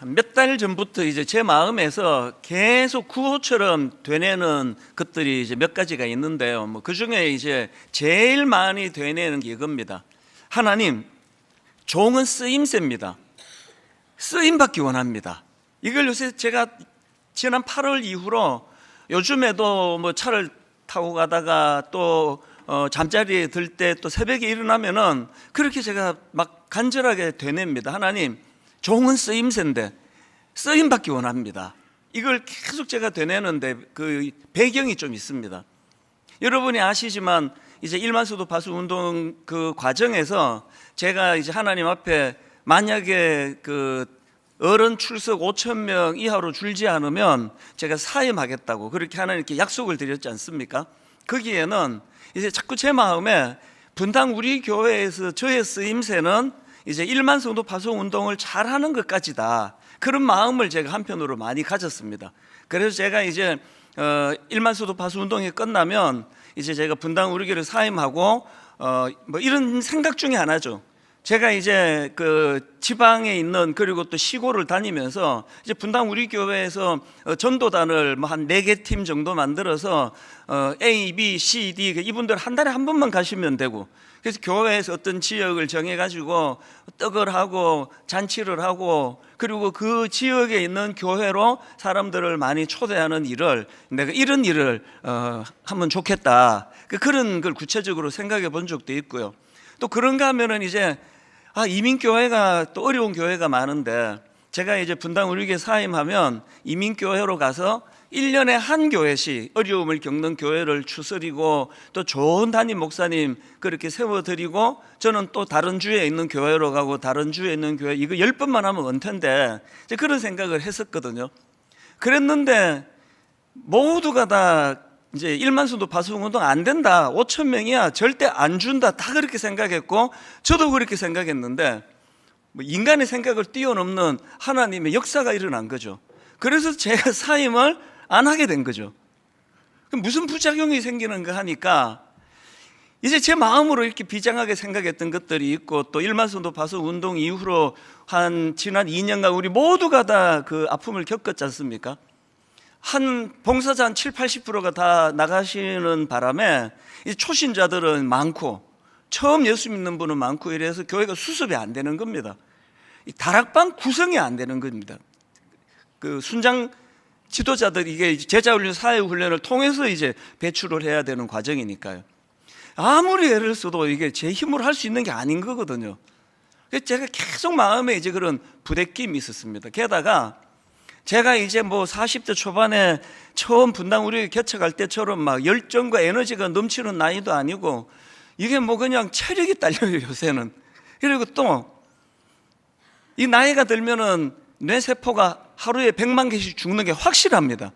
몇 달 전부터 이제 제 마음에서 계속 구호처럼 되뇌는 것들이 이제 몇 가지가 있는데요. 그 중에 이제 제일 많이 되뇌는 게 이겁니다. 하나님, 종은 쓰임새입니다. 쓰임 받기 원합니다. 이걸 요새 제가 지난 8월 이후로 요즘에도 차를 타고 가다가 또 잠자리에 들 때 또 새벽에 일어나면은 그렇게 제가 막 간절하게 되뇌입니다. 하나님, 종은 쓰임새인데 쓰임 받기 원합니다. 이걸 계속 제가 되뇌는데 그 배경이 좀 있습니다. 여러분이 아시지만 이제 일만수도 바수 운동 그 과정에서 제가 이제 하나님 앞에 만약에 그 어른 출석 5,000명 이하로 줄지 않으면 제가 사임하겠다고 그렇게 하나님께 약속을 드렸지 않습니까? 거기에는 이제 자꾸 제 마음에 분당 우리 교회에서 저의 쓰임새는 이제 1만 성도 파송 운동을 잘하는 것까지다, 그런 마음을 제가 한편으로 많이 가졌습니다. 그래서 제가 이제 1만 성도 파송 운동이 끝나면 이제 제가 분당 우리 교회를 사임하고 이런 생각 중에 하나죠. 제가 이제 그 지방에 있는 그리고 또 시골을 다니면서 이제 분당 우리 교회에서 전도단을 한 4개 팀 정도 만들어서 A, B, C, D 이분들 한 달에 한 번만 가시면 되고, 그래서 교회에서 어떤 지역을 정해가지고 떡을 하고 잔치를 하고 그리고 그 지역에 있는 교회로 사람들을 많이 초대하는 일을, 내가 이런 일을 하면 좋겠다, 그런 걸 구체적으로 생각해 본 적도 있고요. 또 그런가 하면은 이제 이민교회가 또 어려운 교회가 많은데 제가 이제 분당 우리교회 사임하면 이민교회로 가서 1년에 한 교회씩 어려움을 겪는 교회를 추스리고 또 좋은 담임 목사님 그렇게 세워드리고, 저는 또 다른 주에 있는 교회로 가고 다른 주에 있는 교회, 이거 10번만 하면 은퇴인데 이제 그런 생각을 했었거든요. 그랬는데 모두가 다 이제 1만 성도 파송 운동 안 된다, 5,000명이야, 절대 안 준다, 다 그렇게 생각했고 저도 그렇게 생각했는데 인간의 생각을 뛰어넘는 하나님의 역사가 일어난 거죠. 그래서 제가 사임을 안 하게 된 거죠. 무슨 부작용이 생기는가 하니까 이제 제 마음으로 이렇게 비장하게 생각했던 것들이 있고, 또 1만 성도 파송 운동 이후로 한 지난 2년간 우리 모두가 다 그 아픔을 겪었지 않습니까? 한 봉사자 한 70-80%가 다 나가시는 바람에 이 초신자들은 많고 처음 예수 믿는 분은 많고 이래서 교회가 수습이 안 되는 겁니다. 이 다락방 구성이 안 되는 겁니다. 그 순장 지도자들이 이게 제자훈련, 사회훈련을 통해서 이제 배출을 해야 되는 과정이니까요. 아무리 애를 써도 이게 제 힘으로 할 수 있는 게 아닌 거거든요. 그래서 제가 계속 마음에 이제 그런 부대낌이 있었습니다. 게다가 제가 이제 40대 초반에 처음 분당 우리 개척할 때처럼 막 열정과 에너지가 넘치는 나이도 아니고, 이게 그냥 체력이 딸려요 요새는. 그리고 또 이 나이가 들면은 뇌세포가 하루에 100만 개씩 죽는 게 확실합니다.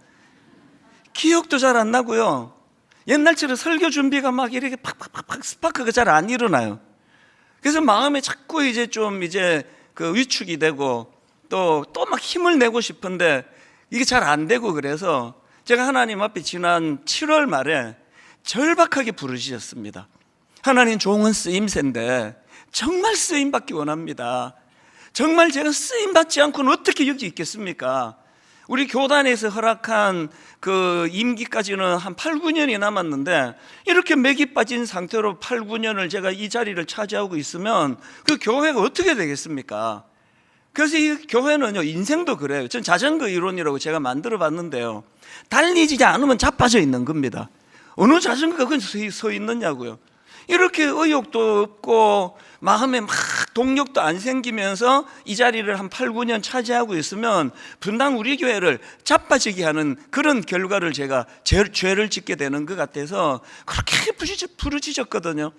기억도 잘 안 나고요. 옛날처럼 설교 준비가 막 이렇게 팍팍팍팍 스파크가 잘 안 일어나요. 그래서 마음에 자꾸 이제 좀 이제 그 위축이 되고 또 막 힘을 내고 싶은데 이게 잘 안 되고, 그래서 제가 하나님 앞에 지난 7월 말에 절박하게 부르짖었습니다. 하나님, 종은 쓰임새인데 정말 쓰임받기 원합니다. 정말 제가 쓰임받지 않고는 어떻게 여기 있겠습니까? 우리 교단에서 허락한 그 임기까지는 한 8-9년이 남았는데 이렇게 맥이 빠진 상태로 8-9년을 제가 이 자리를 차지하고 있으면 그 교회가 어떻게 되겠습니까? 그래서 이 교회는요, 인생도 그래요. 전 자전거 이론이라고 제가 만들어 봤는데요, 달리지 않으면 자빠져 있는 겁니다. 어느 자전거가 그냥 서 있느냐고요. 이렇게 의욕도 없고 마음에 막 동력도 안 생기면서 이 자리를 한 8-9년 차지하고 있으면 분당 우리 교회를 자빠지게 하는 그런 결과를 제가 죄를 짓게 되는 것 같아서 그렇게 부르짖었거든요.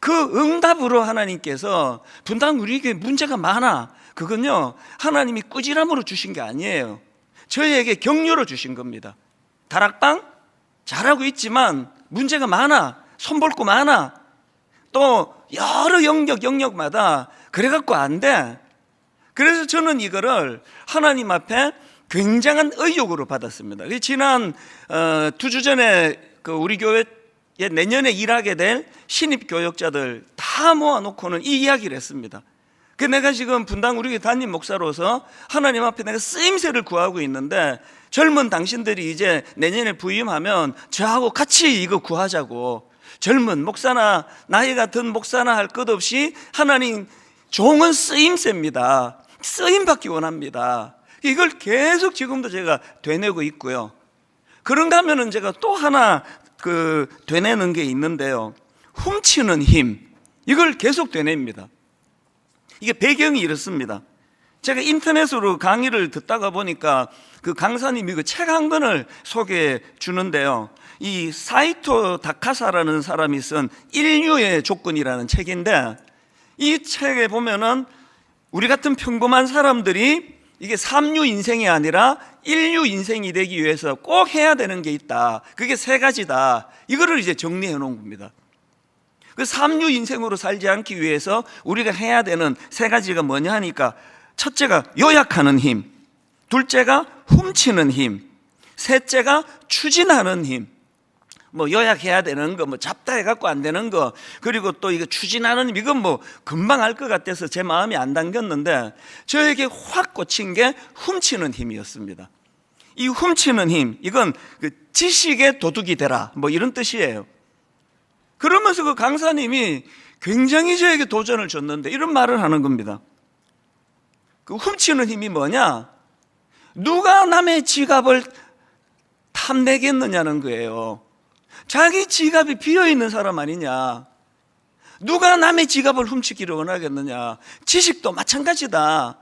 그 응답으로 하나님께서 분당 우리 교회 문제가 많아, 그건요 하나님이 꾸지람으로 주신 게 아니에요. 저희에게 격려로 주신 겁니다. 다락방 잘하고 있지만 문제가 많아, 손볼 거 많아, 또 여러 영역마다 그래갖고 안 돼. 그래서 저는 이거를 하나님 앞에 굉장한 의욕으로 받았습니다. 지난 2주 전에 그 우리 교회에 내년에 일하게 될 신입 교역자들 다 모아놓고는 이 이야기를 했습니다. 그 내가 지금 분당 우리 교회 담임 목사로서 하나님 앞에 내가 쓰임새를 구하고 있는데, 젊은 당신들이 이제 내년에 부임하면 저하고 같이 이거 구하자고. 젊은 목사나 나이가 든 목사나 할 것 없이 하나님 종은 쓰임새입니다. 쓰임 받기 원합니다. 이걸 계속 지금도 제가 되뇌고 있고요. 그런가 하면은 제가 또 하나 되뇌는 게 있는데요. 훔치는 힘. 이걸 계속 되뇌입니다. 이게 배경이 이렇습니다. 제가 인터넷으로 강의를 듣다가 보니까 그 강사님이 그 책 한 권을 소개해 주는데요. 이 사이토 다카사라는 사람이 쓴 인류의 조건이라는 책인데, 이 책에 보면은 우리 같은 평범한 사람들이 이게 3류 인생이 아니라 1류 인생이 되기 위해서 꼭 해야 되는 게 있다. 그게 3가지다. 이거를 이제 정리해 놓은 겁니다. 그 3류 인생으로 살지 않기 위해서 우리가 해야 되는 3가지가 뭐냐 하니까, 첫째가 요약하는 힘, 둘째가 훔치는 힘, 셋째가 추진하는 힘. 뭐 요약해야 되는 거, 뭐 잡다 해갖고 안 되는 거, 그리고 또 이거 추진하는 힘, 이건 뭐 금방 알 것 같아서 제 마음이 안 담겼는데, 저에게 확 꽂힌 게 훔치는 힘이었습니다. 이 훔치는 힘, 이건 그 지식의 도둑이 되라, 뭐 이런 뜻이에요. 그러면서 그 강사님이 굉장히 저에게 도전을 줬는데 이런 말을 하는 겁니다. 그 훔치는 힘이 뭐냐? 누가 남의 지갑을 탐내겠느냐는 거예요. 자기 지갑이 비어있는 사람 아니냐? 누가 남의 지갑을 훔치기를 원하겠느냐? 지식도 마찬가지다.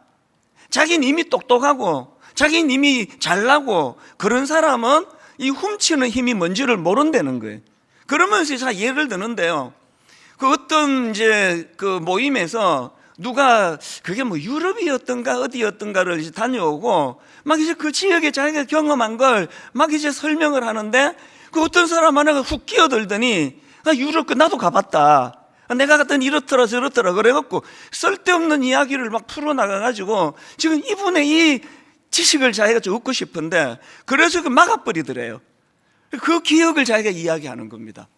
자기는 이미 똑똑하고 자기는 이미 잘나고 그런 사람은 이 훔치는 힘이 뭔지를 모른다는 거예요. 그러면서 제가 예를 드는데요. 그 어떤 이제 그 모임에서 누가 그게 뭐 유럽이었던가 어디였던가를 이제 다녀오고 막 이제 그 지역에 자기가 경험한 걸 막 이제 설명을 하는데, 그 어떤 사람 하나가 훅 끼어들더니 유럽 나도 가봤다. 내가 갔더니 이렇더라 저렇더라 그래갖고 쓸데없는 이야기를 막 풀어나가가지고 지금 이분의 이 지식을 자기가 좀 얻고 싶은데, 그래서 그 막아버리더래요. 그 기억을 자기가 이야기하는 겁니다.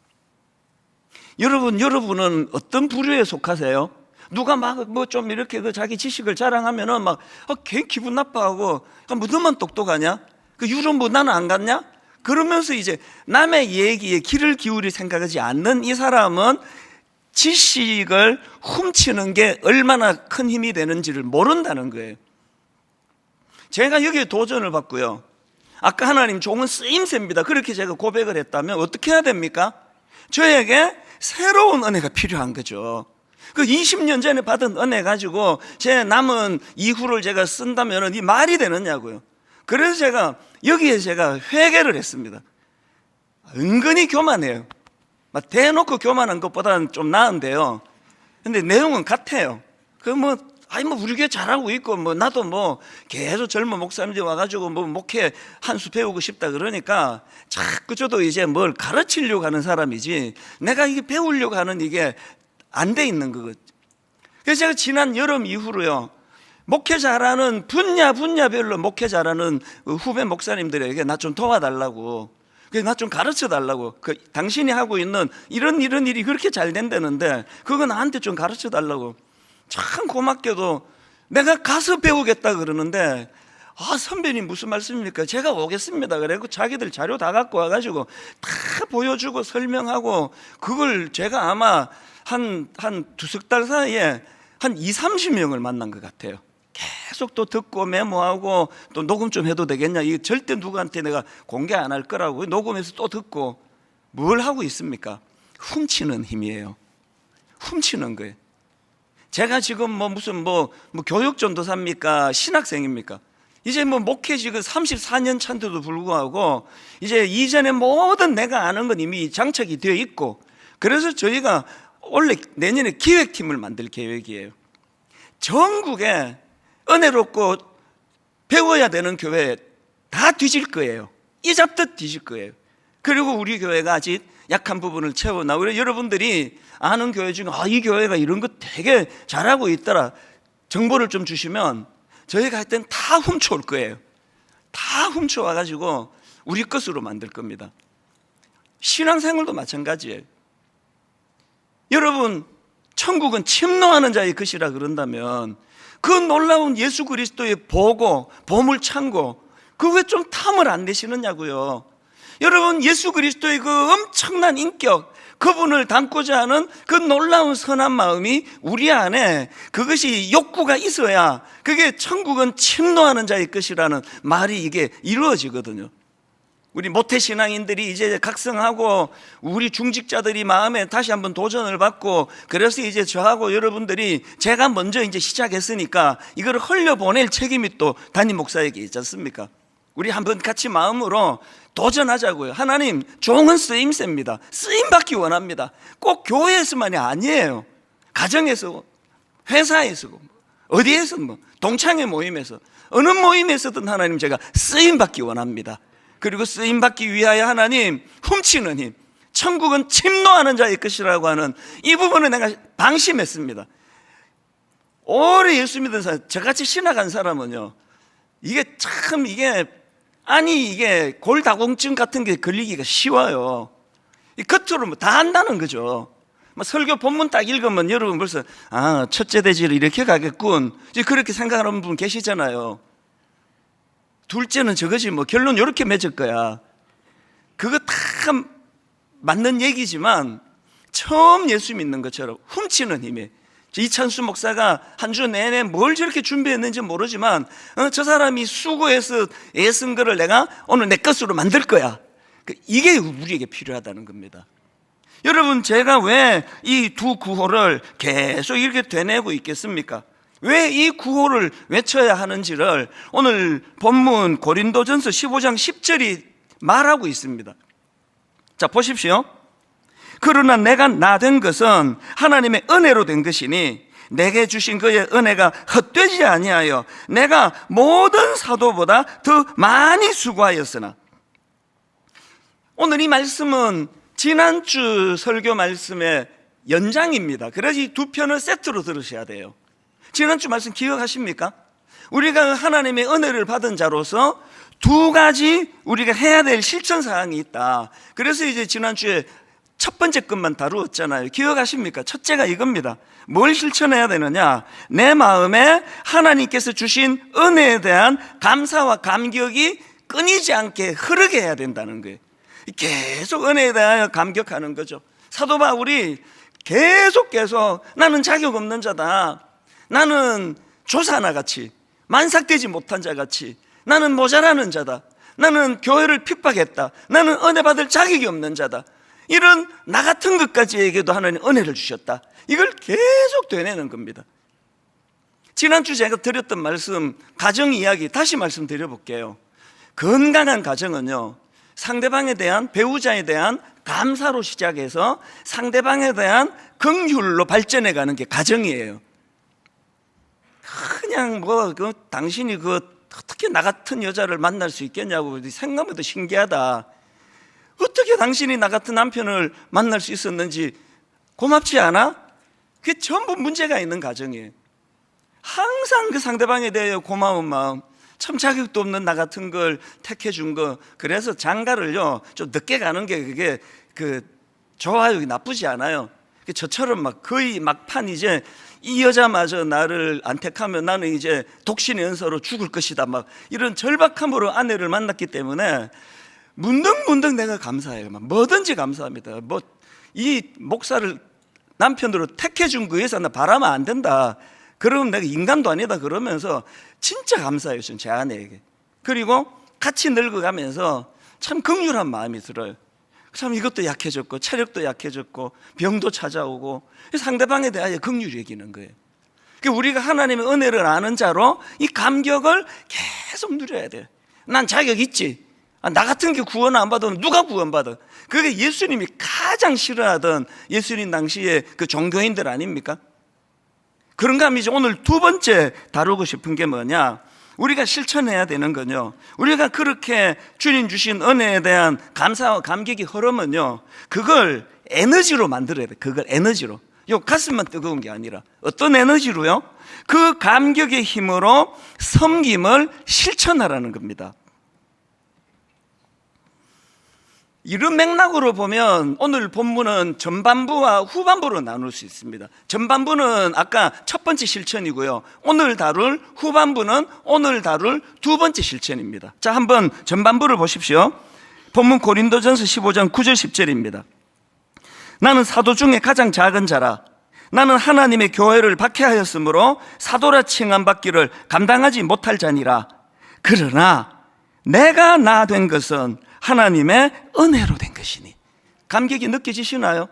여러분은 어떤 부류에 속하세요? 누가 막 뭐 좀 이렇게 그 자기 지식을 자랑하면은 막 괜히 기분 나빠하고, 뭐 너만 똑똑하냐? 그 유럽 뭐 나는 안 갔냐? 그러면서 이제 남의 얘기에 귀를 기울일 생각하지 않는 이 사람은 지식을 훔치는 게 얼마나 큰 힘이 되는지를 모른다는 거예요. 제가 여기에 도전을 받고요. 아까 하나님 종은 쓰임새입니다. 그렇게 제가 고백을 했다면 어떻게 해야 됩니까? 저에게 새로운 은혜가 필요한 거죠. 그 20년 전에 받은 은혜 가지고 제 남은 이후를 제가 쓴다면 이 말이 되느냐고요. 그래서 제가 여기에 제가 회개를 했습니다. 은근히 교만해요. 막 대놓고 교만한 것보다는 좀 나은데요. 근데 내용은 같아요. 우리 교회 잘하고 있고, 나도 계속 젊은 목사님들이 와가지고 목회 한 수 배우고 싶다 그러니까 자꾸 저도 이제 뭘 가르치려고 하는 사람이지, 내가 이게 배우려고 하는 이게 안 돼 있는 거거든요. 그래서 제가 지난 여름 이후로요, 목회 잘하는 분야별로 목회 잘하는 후배 목사님들에게 나 좀 도와달라고, 나 좀 가르쳐 달라고, 당신이 하고 있는 이런 일이 그렇게 잘 된다는데 그거 나한테 좀 가르쳐 달라고. 참 고맙게도 내가 가서 배우겠다 그러는데, 선배님 무슨 말씀입니까? 제가 오겠습니다. 그래고 자기들 자료 다 갖고 와가지고 다 보여주고 설명하고, 그걸 제가 아마 한 두세 달 사이에 한 20-30명을 만난 것 같아요. 계속 또 듣고 메모하고, 또 녹음 좀 해도 되겠냐, 이게 절대 누구한테 내가 공개 안 할 거라고 녹음해서 또 듣고. 뭘 하고 있습니까? 훔치는 힘이에요. 훔치는 거예요. 제가 지금 무슨 교육 전도사입니까? 신학생입니까? 이제 목회 지금 34년 차인데도 불구하고 이제 이전에 모든 내가 아는 건 이미 장착이 되어 있고, 그래서 저희가 원래 내년에 기획팀을 만들 계획이에요. 전국에 은혜롭고 배워야 되는 교회 다 뒤질 거예요. 이 잡듯 뒤질 거예요. 그리고 우리 교회가 아직 약한 부분을 채워나오고, 여러분들이 아는 교회 중에 이 교회가 이런 거 되게 잘하고 있더라 정보를 좀 주시면 저희가 하여튼 다 훔쳐올 거예요. 다 훔쳐와가지고 우리 것으로 만들 겁니다. 신앙생활도 마찬가지예요. 여러분, 천국은 침노하는 자의 것이라 그런다면 그 놀라운 예수 그리스도의 보고 보물 창고, 그 왜 좀 탐을 안 내시느냐고요. 여러분, 예수 그리스도의 그 엄청난 인격, 그분을 담고자 하는 그 놀라운 선한 마음이 우리 안에, 그것이 욕구가 있어야 그게 천국은 침노하는 자의 것이라는 말이 이게 이루어지거든요. 우리 모태신앙인들이 이제 각성하고 우리 중직자들이 마음에 다시 한번 도전을 받고, 그래서 이제 저하고 여러분들이 제가 먼저 이제 시작했으니까 이걸 흘려보낼 책임이 또 담임 목사에게 있지 않습니까? 우리 한번 같이 마음으로 도전하자고요. 하나님, 종은 쓰임새입니다. 쓰임받기 원합니다. 꼭 교회에서만이 아니에요. 가정에서, 회사에서, 어디에서, 동창회 모임에서, 어느 모임에서든 하나님, 제가 쓰임받기 원합니다. 그리고 쓰임받기 위하여 하나님, 훔치는 힘, 천국은 침노하는 자의 것이라고 하는 이 부분을 내가 방심했습니다. 오래 예수 믿은 사람, 저같이 신학한 사람은요, 이게 골다공증 같은 게 걸리기가 쉬워요. 겉으로 다 한다는 거죠. 설교 본문 딱 읽으면 여러분 벌써 첫째 대지를 이렇게 가겠군, 그렇게 생각하는 분 계시잖아요. 둘째는 저것이 결론 이렇게 맺을 거야. 그거 다 맞는 얘기지만 처음 예수 믿는 것처럼 훔치는 힘에, 이찬수 목사가 한 주 내내 뭘 저렇게 준비했는지 모르지만 저 사람이 수고해서 애쓴 거를 내가 오늘 내 것으로 만들 거야. 이게 우리에게 필요하다는 겁니다. 여러분, 제가 왜 이 두 구호를 계속 이렇게 되뇌고 있겠습니까? 왜 이 구호를 외쳐야 하는지를 오늘 본문 고린도전서 15장 10절이 말하고 있습니다. 자, 보십시오. 그러나 내가 나 된 것은 하나님의 은혜로 된 것이니 내게 주신 그의 은혜가 헛되지 아니하여 내가 모든 사도보다 더 많이 수고하였으나. 오늘 이 말씀은 지난주 설교 말씀의 연장입니다. 그래서 이 두 편을 세트로 들으셔야 돼요. 지난주 말씀 기억하십니까? 우리가 하나님의 은혜를 받은 자로서 두 가지 우리가 해야 될 실천 사항이 있다. 그래서 이제 지난주에 첫 번째 것만 다루었잖아요. 기억하십니까? 첫째가 이겁니다. 뭘 실천해야 되느냐? 내 마음에 하나님께서 주신 은혜에 대한 감사와 감격이 끊이지 않게 흐르게 해야 된다는 거예요. 계속 은혜에 대하여 감격하는 거죠. 사도 바울이 계속 나는 자격 없는 자다, 나는 조사나같이 만삭되지 못한 자같이, 나는 모자라는 자다, 나는 교회를 핍박했다, 나는 은혜 받을 자격이 없는 자다, 이런 나 같은 것까지에게도 하나님 은혜를 주셨다. 이걸 계속 되뇌는 겁니다. 지난주 제가 드렸던 말씀, 가정 이야기 다시 말씀드려 볼게요. 건강한 가정은요, 상대방에 대한, 배우자에 대한 감사로 시작해서 상대방에 대한 긍휼로 발전해 가는 게 가정이에요. 그냥 당신이 어떻게 나 같은 여자를 만날 수 있겠냐고 생각해도 신기하다. 어떻게 당신이 나 같은 남편을 만날 수 있었는지 고맙지 않아? 그게 전부 문제가 있는 가정이에요. 항상 그 상대방에 대해 고마운 마음, 참 자격도 없는 나 같은 걸 택해 준 거, 그래서 장가를요 좀 늦게 가는 게 그게 좋아요, 나쁘지 않아요. 저처럼 거의 막판 이제 이 여자마저 나를 안 택하면 나는 이제 독신의 연서로 죽을 것이다, 이런 절박함으로 아내를 만났기 때문에 문득문득 내가 감사해요. 뭐든지 감사합니다. 이 목사를 남편으로 택해 준 거에 서 나 바라면 안 된다, 그러면 내가 인간도 아니다, 그러면서 진짜 감사해요, 제 아내에게. 그리고 같이 늙어가면서 참 긍휼한 마음이 들어요. 참 이것도 약해졌고 체력도 약해졌고 병도 찾아오고 상대방에 대하여 긍휼히 여기는 거예요. 우리가 하나님의 은혜를 아는 자로 이 감격을 계속 누려야 돼요. 난 자격 있지, 나 같은 게 구원 안 받으면 누가 구원받아? 그게 예수님이 가장 싫어하던 예수님 당시의 그 종교인들 아닙니까? 그런가 하면 이제 오늘 두 번째 다루고 싶은 게 뭐냐, 우리가 실천해야 되는 건요, 우리가 그렇게 주님 주신 은혜에 대한 감사와 감격이 흐르면요, 그걸 에너지로 만들어야 돼. 그걸 에너지로, 가슴만 뜨거운 게 아니라 어떤 에너지로요? 그 감격의 힘으로 섬김을 실천하라는 겁니다. 이런 맥락으로 보면 오늘 본문은 전반부와 후반부로 나눌 수 있습니다. 전반부는 아까 첫 번째 실천이고요, 오늘 다룰 후반부는 오늘 다룰 두 번째 실천입니다. 자, 한번 전반부를 보십시오. 본문 고린도전서 15장 9절 10절입니다. 나는 사도 중에 가장 작은 자라. 나는 하나님의 교회를 박해하였으므로 사도라 칭함받기를 감당하지 못할 자니라. 그러나 내가 나 된 것은 하나님의 은혜로 된 것이니. 감격이 느껴지시나요?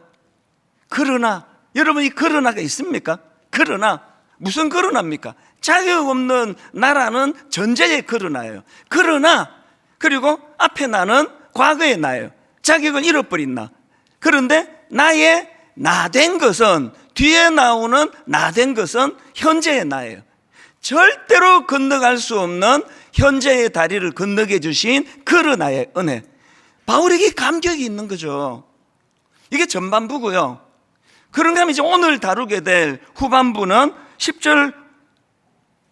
그러나, 여러분 이 그러나가 있습니까? 그러나, 무슨 그러나입니까? 자격 없는 나라는 전제의 그러나예요. 그러나, 그리고 앞에 나는 과거의 나예요. 자격을 잃어버린 나. 그런데 나의 나 된 것은, 뒤에 나오는 나 된 것은 현재의 나예요. 절대로 건너갈 수 없는 현재의 다리를 건너게 주신 그러나의 은혜. 바울에게 감격이 있는 거죠. 이게 전반부고요. 그런가 하면 이제 오늘 다루게 될 후반부는 10절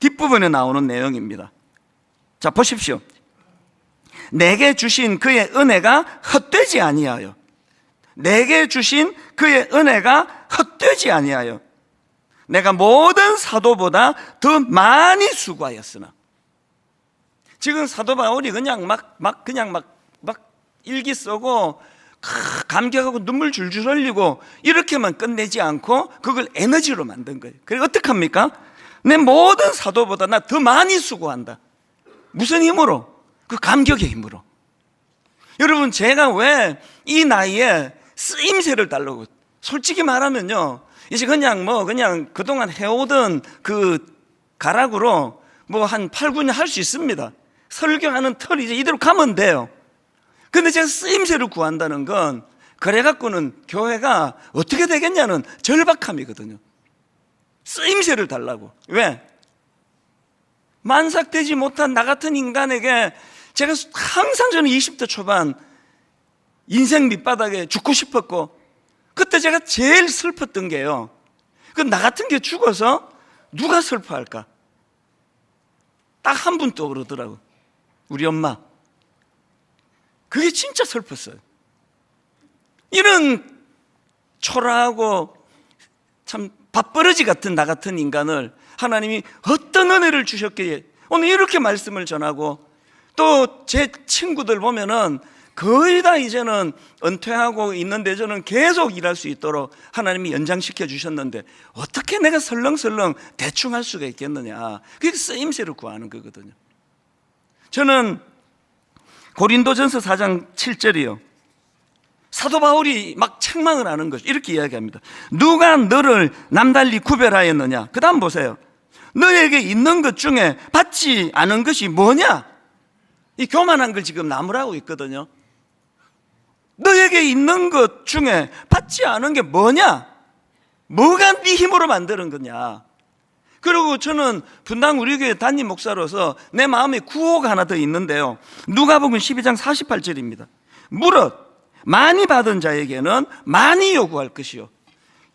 뒷부분에 나오는 내용입니다. 자, 보십시오. 내게 주신 그의 은혜가 헛되지 아니하여. 내게 주신 그의 은혜가 헛되지 아니하여. 내가 모든 사도보다 더 많이 수고하였으나. 지금 사도 바울이 그냥 막 일기 쓰고 감격하고 눈물 줄줄 흘리고 이렇게만 끝내지 않고 그걸 에너지로 만든 거예요. 그리고 어떻게 합니까? 내 모든 사도보다 나 더 많이 수고한다. 무슨 힘으로? 그 감격의 힘으로. 여러분, 제가 왜 이 나이에 쓰임새를 달라고, 솔직히 말하면요, 이제 그냥 그동안 해오던 그 가락으로 한 8, 9년 할 수 있습니다. 설교하는 털이 이제 이대로 가면 돼요. 근데 제가 쓰임새를 구한다는 건 그래갖고는 교회가 어떻게 되겠냐는 절박함이거든요. 쓰임새를 달라고. 왜? 만삭되지 못한 나 같은 인간에게 제가 항상 저는 20대 초반 인생 밑바닥에 죽고 싶었고, 그때 제가 제일 슬펐던 게요, 그 나 같은 게 죽어서 누가 슬퍼할까? 딱 한 분 떠오르더라고. 우리 엄마. 그게 진짜 슬펐어요. 이런 초라하고 참 밥버러지 같은 나 같은 인간을 하나님이 어떤 은혜를 주셨기에 오늘 이렇게 말씀을 전하고, 또 제 친구들 보면은 거의 다 이제는 은퇴하고 있는데 저는 계속 일할 수 있도록 하나님이 연장시켜 주셨는데 어떻게 내가 설렁설렁 대충 할 수가 있겠느냐. 그게 쓰임새를 구하는 거거든요. 저는 고린도전서 4장 7절이요, 사도 바울이 막 책망을 하는 거죠. 이렇게 이야기합니다. 누가 너를 남달리 구별하였느냐. 그 다음 보세요. 너에게 있는 것 중에 받지 않은 것이 뭐냐. 이 교만한 걸 지금 나무라고 있거든요. 너에게 있는 것 중에 받지 않은 게 뭐냐? 뭐가 네 힘으로 만드는 거냐? 그리고 저는 분당 우리 교회 담임 목사로서 내 마음에 구호가 하나 더 있는데요, 누가복음 12장 48절입니다. 무릇 많이 받은 자에게는 많이 요구할 것이요.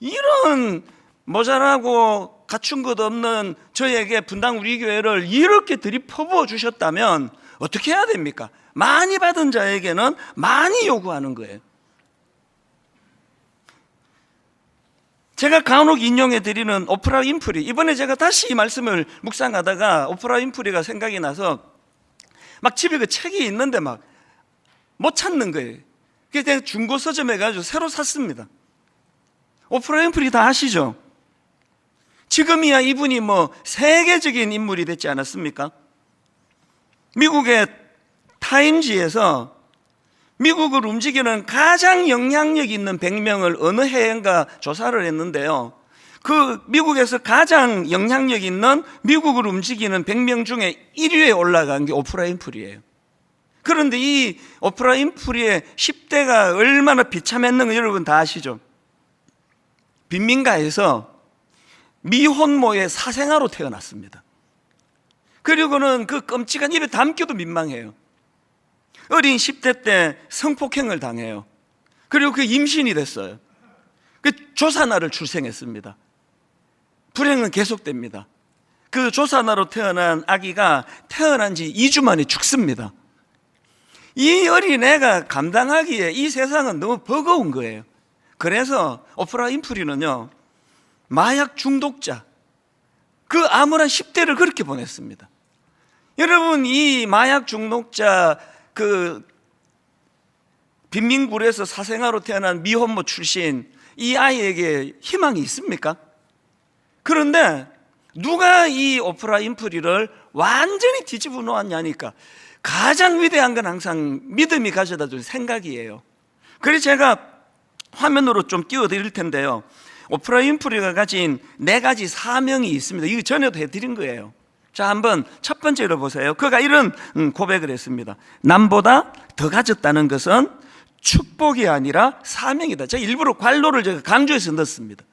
이런 모자라고 갖춘 것 없는 저에게 분당 우리 교회를 이렇게 들이퍼부어 주셨다면 어떻게 해야 됩니까? 많이 받은 자에게는 많이 요구하는 거예요. 제가 간혹 인용해 드리는 오프라 윈프리, 이번에 제가 다시 이 말씀을 묵상하다가 오프라 윈프리가 생각이 나서 막 집에 그 책이 있는데 막 못 찾는 거예요. 그래서 제가 중고 서점에 가지고 새로 샀습니다. 오프라 윈프리 다 아시죠? 지금이야 이분이 세계적인 인물이 됐지 않았습니까? 미국의 타임지에서 미국을 움직이는 가장 영향력 있는 100명을 어느 해인가 조사를 했는데요, 그 미국에서 가장 영향력 있는 미국을 움직이는 100명 중에 1위에 올라간 게 오프라 윈프리예요. 그런데 이 오프라 윈프리의 10대가 얼마나 비참했는가 여러분 다 아시죠? 빈민가에서 미혼모의 사생아로 태어났습니다. 그리고는 그 끔찍한 입에 담기도 민망해요. 어린 10대 때 성폭행을 당해요. 그리고 그 임신이 됐어요. 그 조산아를 출생했습니다. 불행은 계속됩니다. 그 조산아로 태어난 아기가 태어난 지 2주 만에 죽습니다. 이 어린애가 감당하기에 이 세상은 너무 버거운 거예요. 그래서 오프라 윈프리는요, 마약 중독자, 그 암울한 10대를 그렇게 보냈습니다. 여러분, 이 마약 중독자, 그 빈민굴에서 사생아로 태어난 미혼모 출신 이 아이에게 희망이 있습니까? 그런데 누가 이 오프라 윈프리를 완전히 뒤집어 놓았냐니까, 가장 위대한 건 항상 믿음이 가져다 준 생각이에요. 그래서 제가 화면으로 좀 띄워드릴 텐데요, 오프라 윈프리가 가진 4가지 사명이 있습니다. 이거 전에도 해드린 거예요. 자, 한번 첫 번째로 보세요. 그가 이런 고백을 했습니다. 남보다 더 가졌다는 것은 축복이 아니라 사명이다. 제가 일부러 관로를 제가 강조해서 넣었습니다.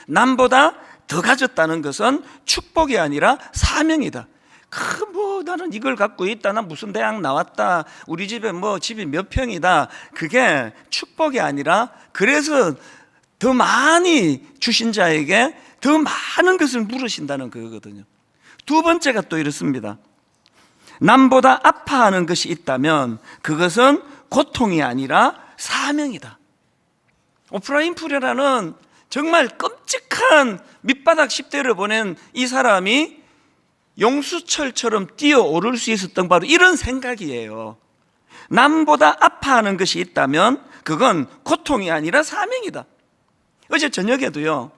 남보다 더 가졌다는 것은 축복이 아니라 사명이다. 나는 이걸 갖고 있다, 난 무슨 대학 나왔다, 우리 집에 집이 몇 평이다, 그게 축복이 아니라, 그래서 더 많이 주신 자에게 더 많은 것을 물으신다는 그거거든요. 두 번째가 또 이렇습니다. 남보다 아파하는 것이 있다면 그것은 고통이 아니라 사명이다. 오프라 윈프리라는 정말 끔찍한 밑바닥 10대를 보낸 이 사람이 용수철처럼 뛰어오를 수 있었던 바로 이런 생각이에요. 남보다 아파하는 것이 있다면 그건 고통이 아니라 사명이다. 어제 저녁에도요,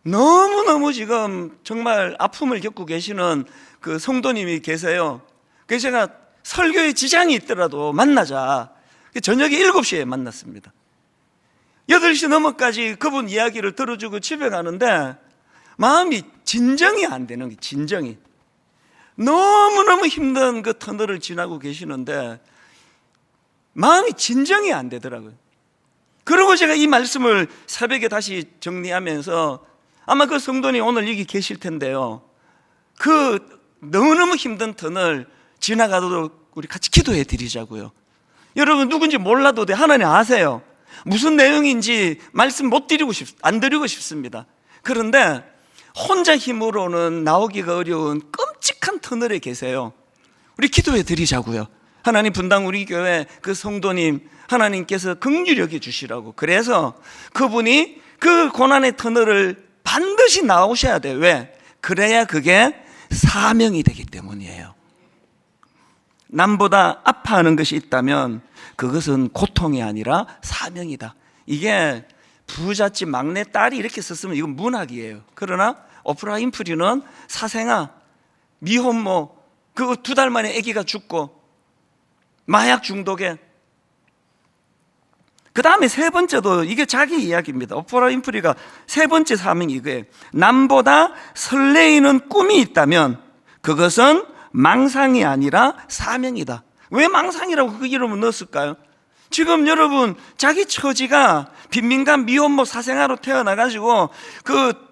너무너무 지금 정말 아픔을 겪고 계시는 그 성도님이 계세요. 그래서 제가 설교에 지장이 있더라도 만나자, 저녁에 7시에 만났습니다. 8시 넘어까지 그분 이야기를 들어주고 집에 가는데 마음이 진정이 안 되는 게, 진정이. 너무너무 힘든 그 터널을 지나고 계시는데 마음이 진정이 안 되더라고요. 그리고 제가 이 말씀을 새벽에 다시 정리하면서, 아마 그 성도님 오늘 여기 계실 텐데요, 그 너무너무 힘든 터널 지나가도록 우리 같이 기도해 드리자고요. 여러분, 누군지 몰라도 돼. 하나님 아세요. 무슨 내용인지 말씀 안 드리고 싶습니다. 그런데 혼자 힘으로는 나오기가 어려운 끔찍한 터널에 계세요. 우리 기도해 드리자고요. 하나님, 분당 우리 교회 그 성도님 하나님께서 긍휼히 여겨 주시라고. 그래서 그분이 그 고난의 터널을 반드시 나오셔야 돼요. 왜? 그래야 그게 사명이 되기 때문이에요. 남보다 아파하는 것이 있다면 그것은 고통이 아니라 사명이다. 이게 부잣집 막내 딸이 이렇게 썼으면 이건 문학이에요. 그러나 오프라 윈프리는 사생아, 미혼모, 그 2달 만에 아기가 죽고 마약 중독에, 그 다음에 세 번째도 이게 자기 이야기입니다. 오프라 윈프리가 세 번째 사명이 이거예요. 남보다 설레이는 꿈이 있다면 그것은 망상이 아니라 사명이다. 왜 망상이라고 그 이름을 넣었을까요? 지금 여러분, 자기 처지가 빈민간 미혼모 사생아로 태어나가지고 그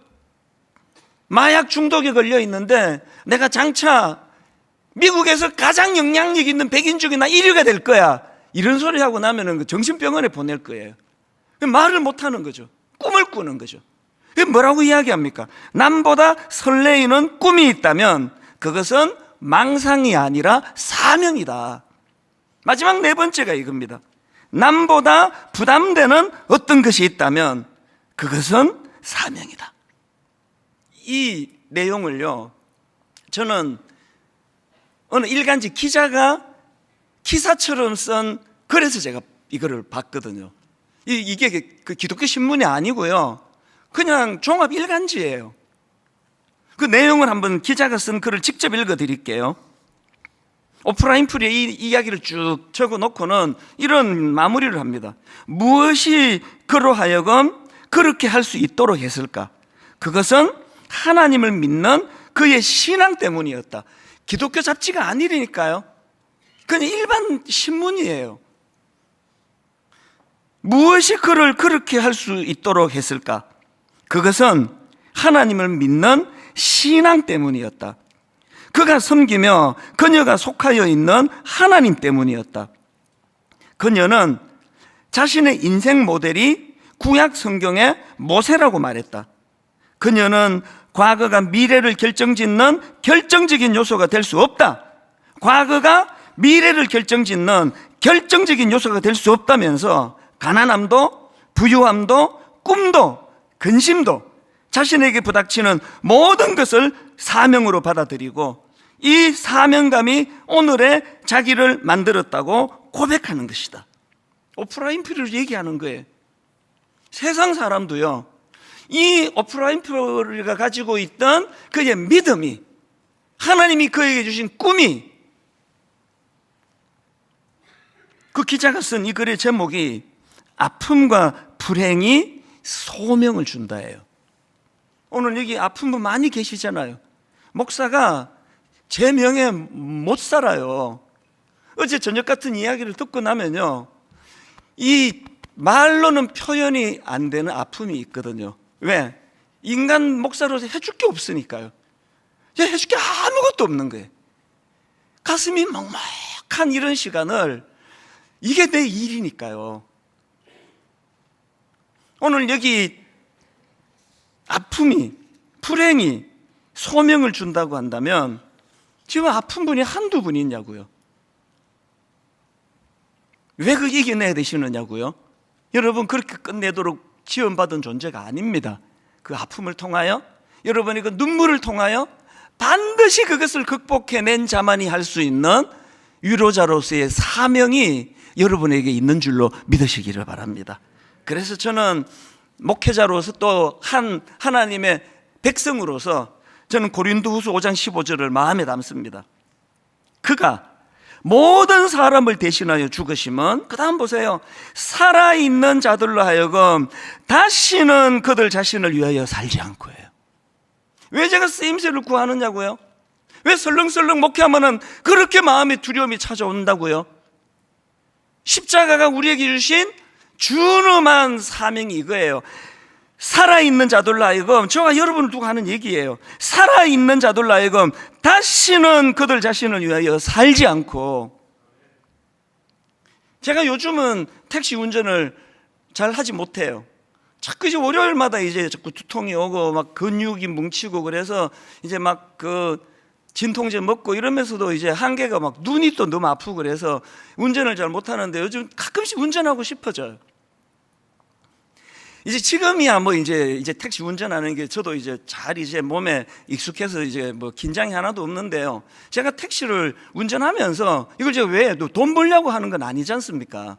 마약 중독에 걸려 있는데, 내가 장차 미국에서 가장 영향력 있는 백인 중에 나 1위가 될 거야, 이런 소리 하고 나면은 정신병원에 보낼 거예요. 말을 못 하는 거죠. 꿈을 꾸는 거죠. 뭐라고 이야기합니까? 남보다 설레이는 꿈이 있다면 그것은 망상이 아니라 사명이다. 마지막 4번째가 이겁니다. 남보다 부담되는 어떤 것이 있다면 그것은 사명이다. 이 내용을요, 저는 어느 일간지 기자가 기사처럼 쓴, 그래서 제가 이거를 봤거든요. 이게 그 기독교 신문이 아니고요, 그냥 종합 일간지예요. 그 내용을 한번 기자가 쓴 글을 직접 읽어 드릴게요. 오프라 윈프리의 이 이야기를 쭉 적어 놓고는 이런 마무리를 합니다. 무엇이 그로 하여금 그렇게 할 수 있도록 했을까? 그것은 하나님을 믿는 그의 신앙 때문이었다. 기독교 잡지가 아니라니까요. 그냥 일반 신문이에요. 무엇이 그를 그렇게 할 수 있도록 했을까? 그것은 하나님을 믿는 신앙 때문이었다. 그가 섬기며 그녀가 속하여 있는 하나님 때문이었다. 그녀는 자신의 인생 모델이 구약 성경의 모세라고 말했다. 그녀는 과거가 미래를 결정짓는 결정적인 요소가 될 수 없다. 과거가 미래를 결정짓는 결정적인 요소가 될 수 없다면서 가난함도 부유함도 꿈도 근심도 자신에게 부닥치는 모든 것을 사명으로 받아들이고 이 사명감이 오늘의 자기를 만들었다고 고백하는 것이다. 오프라 윈프리를 얘기하는 거예요. 세상 사람도요, 이 오프라 윈프리가 가지고 있던 그의 믿음이, 하나님이 그에게 주신 꿈이, 그 기자가 쓴 이 글의 제목이 아픔과 불행이 소명을 준다예요. 오늘 여기 아픈 분 많이 계시잖아요. 목사가 제 명예 못 살아요. 어제 저녁 같은 이야기를 듣고 나면요, 이 말로는 표현이 안 되는 아픔이 있거든요. 왜? 인간 목사로서 해줄 게 없으니까요. 해줄 게 아무것도 없는 거예요. 가슴이 먹먹한 이런 시간을, 이게 내 일이니까요. 오늘 여기 아픔이, 불행이 소명을 준다고 한다면 지금 아픈 분이 한두 분이 있냐고요. 왜 그 이겨내야 되시느냐고요. 여러분, 그렇게 끝내도록 지원받은 존재가 아닙니다. 그 아픔을 통하여, 여러분이 그 눈물을 통하여 반드시 그것을 극복해낸 자만이 할 수 있는 위로자로서의 사명이 여러분에게 있는 줄로 믿으시기를 바랍니다. 그래서 저는 목회자로서 또 하나님의 백성으로서 저는 고린도후서 5장 15절을 마음에 담습니다. 그가 모든 사람을 대신하여 죽으심은, 그 다음 보세요, 살아있는 자들로 하여금 다시는 그들 자신을 위하여 살지 않고요. 왜 제가 쓰임새를 구하느냐고요? 왜 설렁설렁 목회하면은 그렇게 마음의 두려움이 찾아온다고요? 십자가가 우리에게 주신 준엄한 사명이 이거예요. 살아있는 자들로 하여금, 저와 여러분을 두고 하는 얘기예요. 살아있는 자들로 하여금 다시는 그들 자신을 위하여 살지 않고. 제가 요즘은 택시 운전을 잘 하지 못해요. 자꾸 이제 월요일마다 이제 자꾸 두통이 오고 막 근육이 뭉치고 그래서 이제 막 그 진통제 먹고 이러면서도 이제 한계가 막 눈이 또 너무 아프고 그래서 운전을 잘 못하는데 요즘 가끔씩 운전하고 싶어져요. 이제 지금이야 뭐 이제 택시 운전하는 게 저도 이제 잘 이제 몸에 익숙해서 이제 뭐 긴장이 하나도 없는데요. 제가 택시를 운전하면서 이걸 제가 왜 돈 벌려고 하는 건 아니지 않습니까?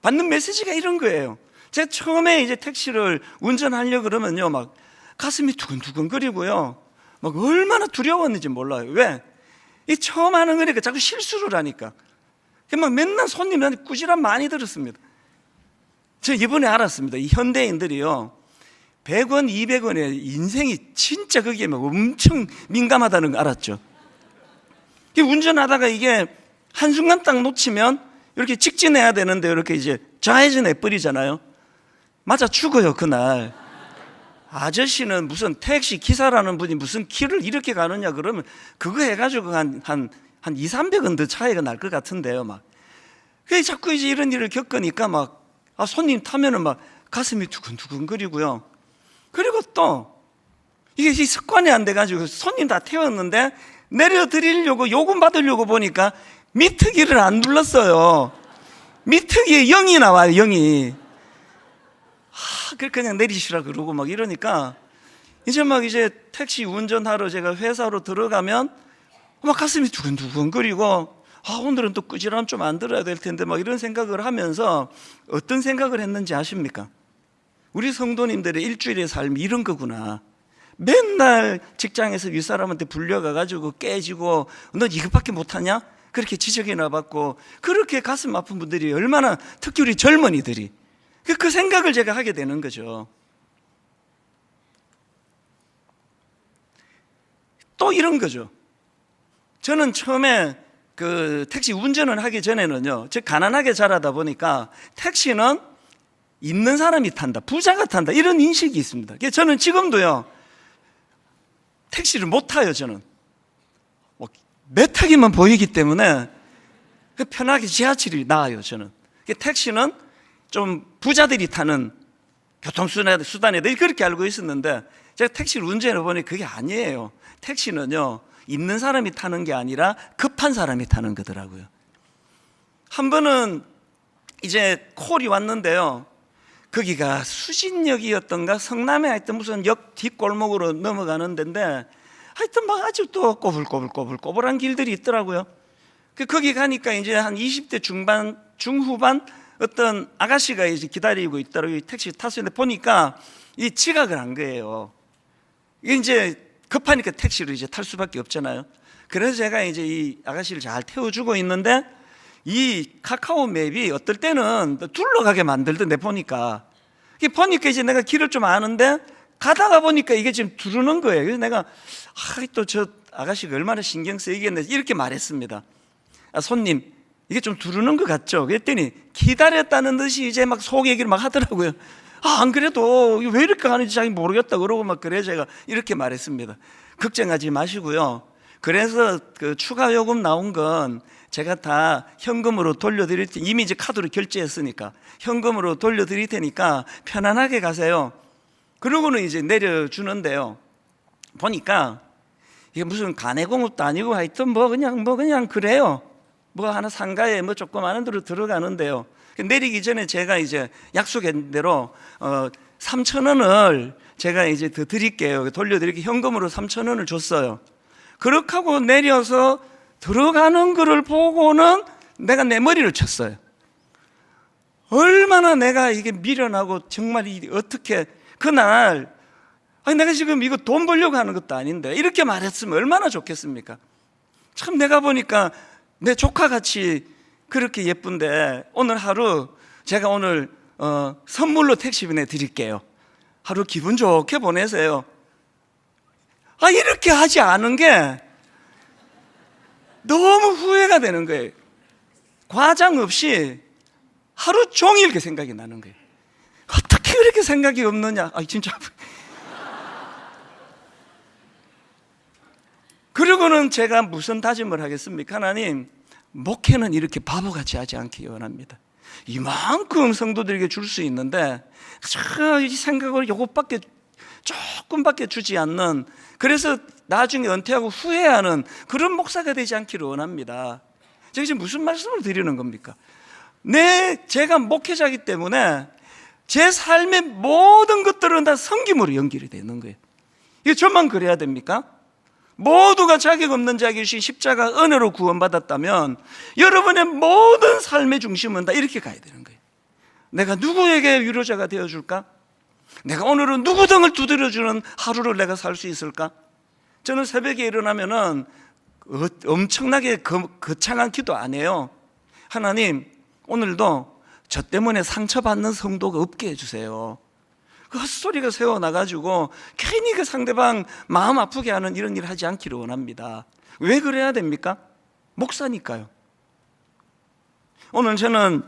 받는 메시지가 이런 거예요. 제가 처음에 이제 택시를 운전하려고 그러면요, 막 가슴이 두근두근거리고요, 막 얼마나 두려웠는지 몰라요. 왜? 이 처음 하는 거니까 자꾸 실수를 하니까. 막 맨날 손님한테 꾸지람 많이 들었습니다. 저 이번에 알았습니다. 이 현대인들이요, 100원, 200원에 인생이 진짜 거기에 막 엄청 민감하다는 거 알았죠? 운전하다가 이게 한순간 딱 놓치면 이렇게 직진해야 되는데 이렇게 이제 좌회전해 버리잖아요. 맞아 죽어요, 그날. 아저씨는 무슨 택시 기사라는 분이 무슨 길을 이렇게 가느냐 그러면 그거 해가지고 한 2, 300원 더 차이가 날 것 같은데요, 막. 그게 자꾸 이제 이런 일을 겪으니까 막, 손님 타면은 막 가슴이 두근두근거리고요. 그리고 또 이게 습관이 안 돼가지고 손님 다 태웠는데 내려드리려고 요금 받으려고 보니까 미트기를 안 눌렀어요. 미트기에 0이 나와요, 0이. 그냥 내리시라 그러고 막 이러니까 이제 택시 운전하러 제가 회사로 들어가면 막 가슴이 두근두근거리고, 오늘은 또 꾸지람 좀 안 들어야 될 텐데 막 이런 생각을 하면서 어떤 생각을 했는지 아십니까? 우리 성도님들의 일주일의 삶이 이런 거구나. 맨날 직장에서 윗사람한테 불려가가지고 깨지고 너 이것밖에 못하냐? 그렇게 지적이나 받고, 그렇게 가슴 아픈 분들이 얼마나, 특히 우리 젊은이들이 그 생각을 제가 하게 되는 거죠. 또 이런 거죠. 저는 처음에 그 택시 운전을 하기 전에는요, 저 가난하게 자라다 보니까 택시는 있는 사람이 탄다, 부자가 탄다, 이런 인식이 있습니다. 그래서 저는 지금도요, 택시를 못 타요. 저는 매 타기만 보이기 때문에 편하게 지하철이 나아요. 저는 택시는 좀 부자들이 타는 교통수단에 늘 그렇게 알고 있었는데, 제가 택시를 운전해 보니 그게 아니에요. 택시는요, 있는 사람이 타는 게 아니라 급한 사람이 타는 거더라고요. 한 번은 이제 콜이 왔는데요, 거기가 수진역이었던가 성남에 하여튼 무슨 역 뒷골목으로 넘어가는 데인데 하여튼 막 아직도 꼬불꼬불한 길들이 있더라고요. 거기 가니까 이제 한 20대 중반, 중후반 어떤 아가씨가 이제 기다리고 있더라고요. 택시 탔었는데 보니까 이 지각을 한 거예요. 이게 이제 급하니까 택시를 이제 탈 수밖에 없잖아요. 그래서 제가 이제 이 아가씨를 잘 태워주고 있는데 이 카카오 맵이 어떨 때는 둘러가게 만들던데 보니까 이제 내가 길을 좀 아는데 가다가 보니까 이게 지금 두르는 거예요. 그래서 내가 또 저 아가씨가 얼마나 신경 쓰이겠네 이렇게 말했습니다. 손님, 이게 좀 두르는 것 같죠? 그랬더니 기다렸다는 듯이 이제 막 속 얘기를 막 하더라고요. 안 그래도 왜 이렇게 하는지 자기 모르겠다 그러고 막 그래 제가 이렇게 말했습니다. 걱정하지 마시고요. 그래서 그 추가 요금 나온 건 제가 다 현금으로 돌려드릴 테니, 이미 이제 카드로 결제했으니까 현금으로 돌려드릴 테니까 편안하게 가세요. 그러고는 이제 내려주는데요, 보니까 이게 무슨 가내공업도 아니고 하여튼 뭐 그냥 그래요. 뭐 하나 상가에 뭐 조그마한 데로 들어가는데요, 내리기 전에 제가 이제 약속한 대로 3,000원을 제가 이제 더 드릴게요, 돌려드릴게요. 현금으로 3,000원을 줬어요. 그렇게 하고 내려서 들어가는 거를 보고는 내가 내 머리를 쳤어요. 얼마나 내가 이게 미련하고 정말 어떻게 그날 내가 지금 이거 돈 벌려고 하는 것도 아닌데 이렇게 말했으면 얼마나 좋겠습니까? 참 내가 보니까 내 조카같이 그렇게 예쁜데 오늘 하루 제가 오늘 선물로 택시비 내드릴게요. 하루 기분 좋게 보내세요. 이렇게 하지 않은 게 너무 후회가 되는 거예요. 과장 없이 하루 종일 그 생각이 나는 거예요. 어떻게 그렇게 생각이 없느냐. 진짜. 그리고는 제가 무슨 다짐을 하겠습니까? 하나님, 목회는 이렇게 바보같이 하지 않기 원합니다. 이만큼 성도들에게 줄 수 있는데 이 생각을 요것밖에 조금밖에 주지 않는, 그래서 나중에 은퇴하고 후회하는 그런 목사가 되지 않기를 원합니다. 제가 지금 무슨 말씀을 드리는 겁니까? 제가 목회자이기 때문에 제 삶의 모든 것들은 다 섬김으로 연결이 되는 거예요. 이게 저만 그래야 됩니까? 모두가 자격 없는 자기신 십자가 은혜로 구원받았다면 여러분의 모든 삶의 중심은 다 이렇게 가야 되는 거예요. 내가 누구에게 위로자가 되어줄까? 내가 오늘은 누구 등을 두드려주는 하루를 내가 살 수 있을까? 저는 새벽에 일어나면은 엄청나게 거창한 기도 안 해요. 하나님, 오늘도 저 때문에 상처받는 성도가 없게 해주세요. 그 헛소리가 새어나가지고 괜히 그 상대방 마음 아프게 하는 이런 일을 하지 않기를 원합니다. 왜 그래야 됩니까? 목사니까요. 오늘 저는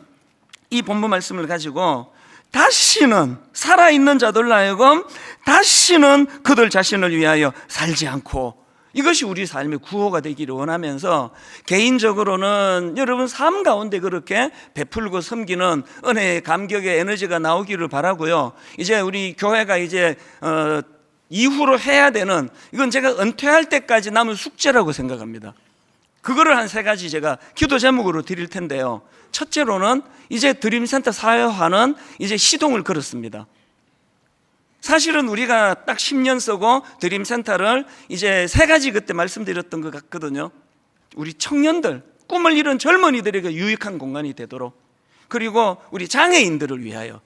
이 본문 말씀을 가지고 다시는 살아있는 자들로 하여금 다시는 그들 자신을 위하여 살지 않고, 이것이 우리 삶의 구호가 되기를 원하면서 개인적으로는 여러분 삶 가운데 그렇게 베풀고 섬기는 은혜의 감격의 에너지가 나오기를 바라고요. 이제 우리 교회가 이제 이후로 해야 되는, 이건 제가 은퇴할 때까지 남은 숙제라고 생각합니다. 그거를 한 3가지 제가 기도 제목으로 드릴 텐데요. 첫째로는 이제 드림센터 사회화는 이제 시동을 걸었습니다. 사실은 우리가 딱 10년 쓰고 드림센터를 이제 3가지 그때 말씀드렸던 것 같거든요. 우리 청년들, 꿈을 이룬 젊은이들에게 유익한 공간이 되도록, 그리고 우리 장애인들을 위하여,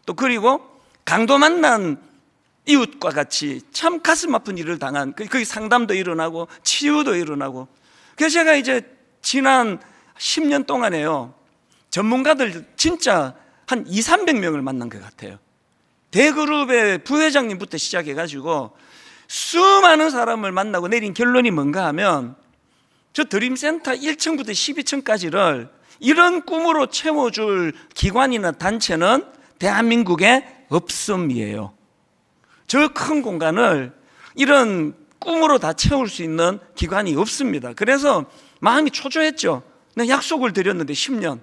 또 그리고 강도 만난 이웃과 같이 참 가슴 아픈 일을 당한, 거기 상담도 일어나고 치유도 일어나고. 그래서 제가 이제 지난 10년 동안에요, 전문가들 진짜 한 200~300명을 만난 것 같아요. 대그룹의 부회장님부터 시작해가지고 수많은 사람을 만나고 내린 결론이 뭔가 하면, 저 드림센터 1층부터 12층까지를 이런 꿈으로 채워줄 기관이나 단체는 대한민국에 없음이에요. 저 큰 공간을 이런 꿈으로 다 채울 수 있는 기관이 없습니다. 그래서 마음이 초조했죠. 내가 약속을 드렸는데 10년.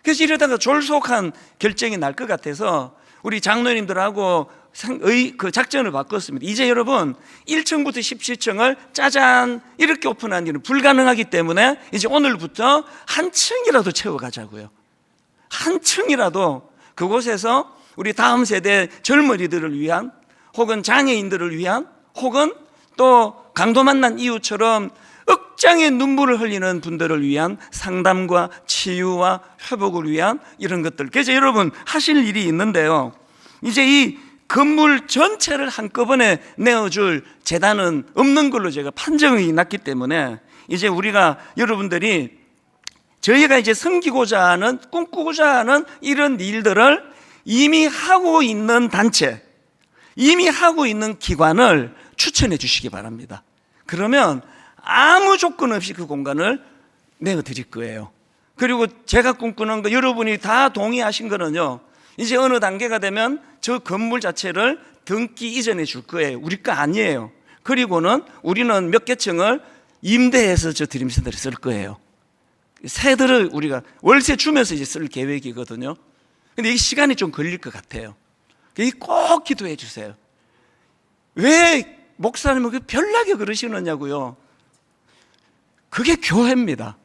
그래서 이러다가 졸속한 결정이 날 것 같아서 우리 장로님들하고 그 작전을 바꿨습니다. 이제 여러분 1층부터 17층을 짜잔 이렇게 오픈하는 일은 불가능하기 때문에 이제 오늘부터 한 층이라도 채워가자고요. 한 층이라도 그곳에서 우리 다음 세대 젊은이들을 위한, 혹은 장애인들을 위한, 혹은 또 강도 만난 이유처럼 억장의 눈물을 흘리는 분들을 위한 상담과 치유와 회복을 위한 이런 것들. 그래서 여러분 하실 일이 있는데요, 이제 이 건물 전체를 한꺼번에 내어줄 재단은 없는 걸로 제가 판정이 났기 때문에 이제 우리가 여러분들이 저희가 이제 섬기고자 하는, 꿈꾸고자 하는 이런 일들을 이미 하고 있는 단체, 이미 하고 있는 기관을 추천해 주시기 바랍니다. 그러면 아무 조건 없이 그 공간을 내어드릴 거예요. 그리고 제가 꿈꾸는 거 여러분이 다 동의하신 거는요, 이제 어느 단계가 되면 저 건물 자체를 등기 이전해 줄 거예요. 우리 거 아니에요. 그리고는 우리는 몇 개 층을 임대해서 저 드림센터를 쓸 거예요. 세들을 우리가 월세 주면서 이제 쓸 계획이거든요. 근데 이 시간이 좀 걸릴 것 같아요. 꼭 기도해 주세요. 왜 목사님은 별나게 그러시느냐고요. 그게 교회입니다.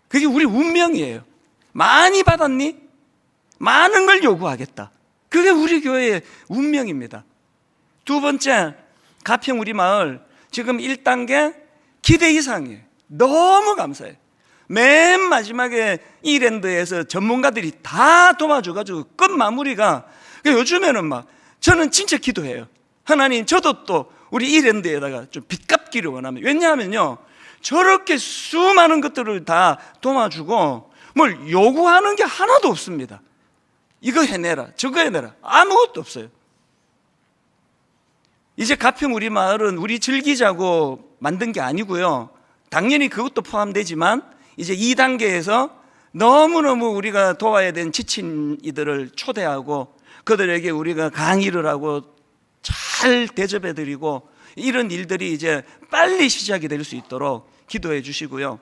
그게 우리 운명이에요. 많이 받았니? 많은 걸 요구하겠다. 그게 우리 교회의 운명입니다. 두 번째, 가평 우리 마을 지금 1단계 기대 이상이에요. 너무 감사해요. 맨 마지막에 이랜드에서 전문가들이 다 도와줘가지고 끝 마무리가, 요즘에는 막 저는 진짜 기도해요. 하나님, 저도 또 우리 이랜드에다가 좀 빚 갚기를 원합니다. 왜냐하면요, 저렇게 수많은 것들을 다 도와주고 뭘 요구하는 게 하나도 없습니다. 이거 해내라, 저거 해내라, 아무것도 없어요. 이제 가평 우리 마을은 우리 즐기자고 만든 게 아니고요, 당연히 그것도 포함되지만 이제 2단계에서 너무너무 우리가 도와야 되는 지친 이들을 초대하고 그들에게 우리가 강의를 하고 잘 대접해드리고 이런 일들이 이제 빨리 시작이 될 수 있도록 기도해 주시고요.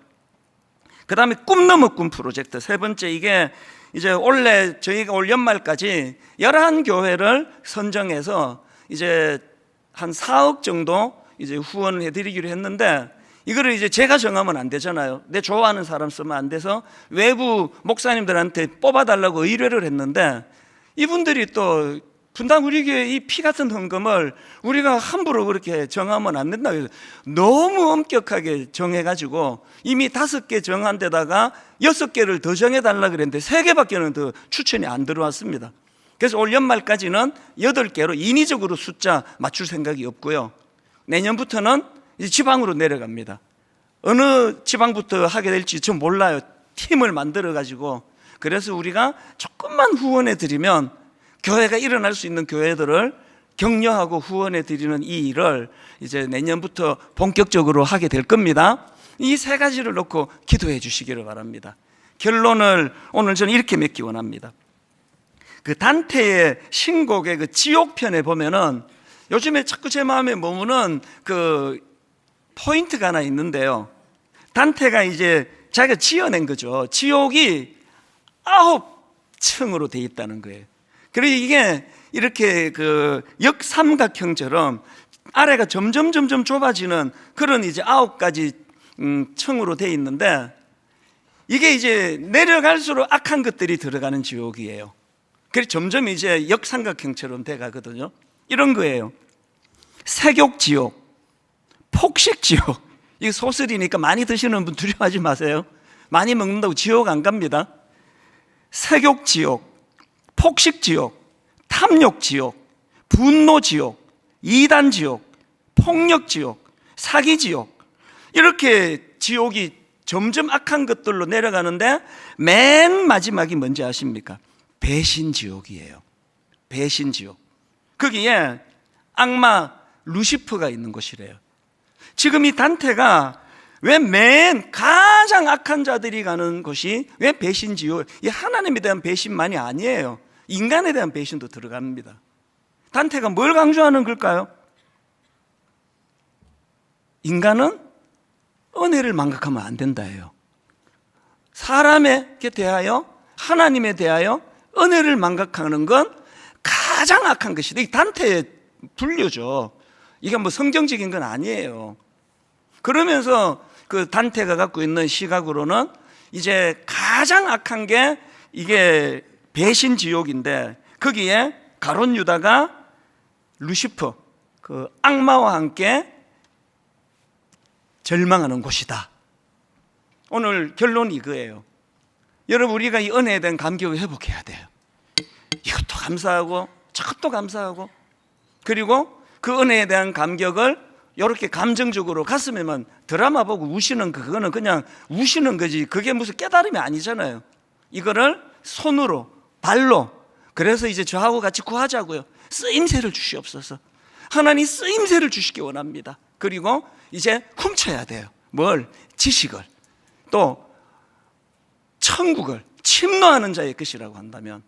그 다음에 꿈 넘어 꿈 프로젝트 세 번째, 이게 이제 원래 저희가 올 연말까지 11교회를 선정해서 이제 한 4억 정도 이제 후원을 해드리기로 했는데, 이거를 이제 제가 정하면 안 되잖아요. 내 좋아하는 사람 쓰면 안 돼서 외부 목사님들한테 뽑아달라고 의뢰를 했는데, 이분들이 또 분당 우리 교회 이 피 같은 헌금을 우리가 함부로 그렇게 정하면 안 된다 그래서 너무 엄격하게 정해가지고 이미 5개 정한 데다가 6개를 더 정해달라 그랬는데 3개밖에는 더 추천이 안 들어왔습니다. 그래서 올 연말까지는 8개로 인위적으로 숫자 맞출 생각이 없고요, 내년부터는 이제 지방으로 내려갑니다. 어느 지방부터 하게 될지 전 몰라요. 팀을 만들어가지고. 그래서 우리가 조금만 후원해 드리면 교회가 일어날 수 있는 교회들을 격려하고 후원해 드리는 이 일을 이제 내년부터 본격적으로 하게 될 겁니다. 이 3가지를 놓고 기도해 주시기를 바랍니다. 결론을 오늘 저는 이렇게 맺기 원합니다. 그 단테의 신곡의 그 지옥편에 보면은 요즘에 자꾸 제 마음에 머무는 그 포인트가 하나 있는데요, 단테가 이제 자기가 지어낸 거죠. 지옥이 9층으로 돼 있다는 거예요. 그리고 이게 이렇게 그 역삼각형처럼 아래가 점점 좁아지는 그런 이제 9가지 층으로 돼 있는데, 이게 이제 내려갈수록 악한 것들이 들어가는 지옥이에요. 그래서 점점 이제 역삼각형처럼 돼 가거든요. 이런 거예요. 색욕지옥, 폭식지옥. 이거 소설이니까 많이 드시는 분 두려워하지 마세요. 많이 먹는다고 지옥 안 갑니다. 색욕지옥, 폭식지옥, 탐욕지옥, 분노지옥, 이단지옥, 폭력지옥, 사기지옥, 이렇게 지옥이 점점 악한 것들로 내려가는데 맨 마지막이 뭔지 아십니까? 배신지옥이에요. 배신지옥. 거기에 악마 루시퍼가 있는 곳이래요. 지금 이 단테가 왜 맨 가장 악한 자들이 가는 곳이 왜 배신지옥? 이 하나님에 대한 배신만이 아니에요. 인간에 대한 배신도 들어갑니다. 단테가 뭘 강조하는 걸까요? 인간은 은혜를 망각하면 안 된다예요. 사람에게 대하여, 하나님에 대하여 은혜를 망각하는 건 가장 악한 것이다. 이 단테의 분류죠. 이게 뭐 성경적인 건 아니에요. 그러면서 그 단테가 갖고 있는 시각으로는 이제 가장 악한 게 이게 배신 지옥인데, 거기에 가룟 유다가 루시퍼, 그 악마와 함께 절망하는 곳이다. 오늘 결론이 이거예요. 여러분, 우리가 이 은혜에 대한 감격을 회복해야 돼요. 이것도 감사하고 저것도 감사하고, 그리고 그 은혜에 대한 감격을 이렇게 감정적으로 가슴에만 드라마 보고 우시는 그거는 그냥 우시는 거지, 그게 무슨 깨달음이 아니잖아요. 이거를 손으로, 발로, 그래서 이제 저하고 같이 구하자고요. 쓰임새를 주시옵소서. 하나님 쓰임새를 주시기 원합니다. 그리고 이제 훔쳐야 돼요. 뭘? 지식을, 또 천국을 침노하는 자의 것이라고 한다면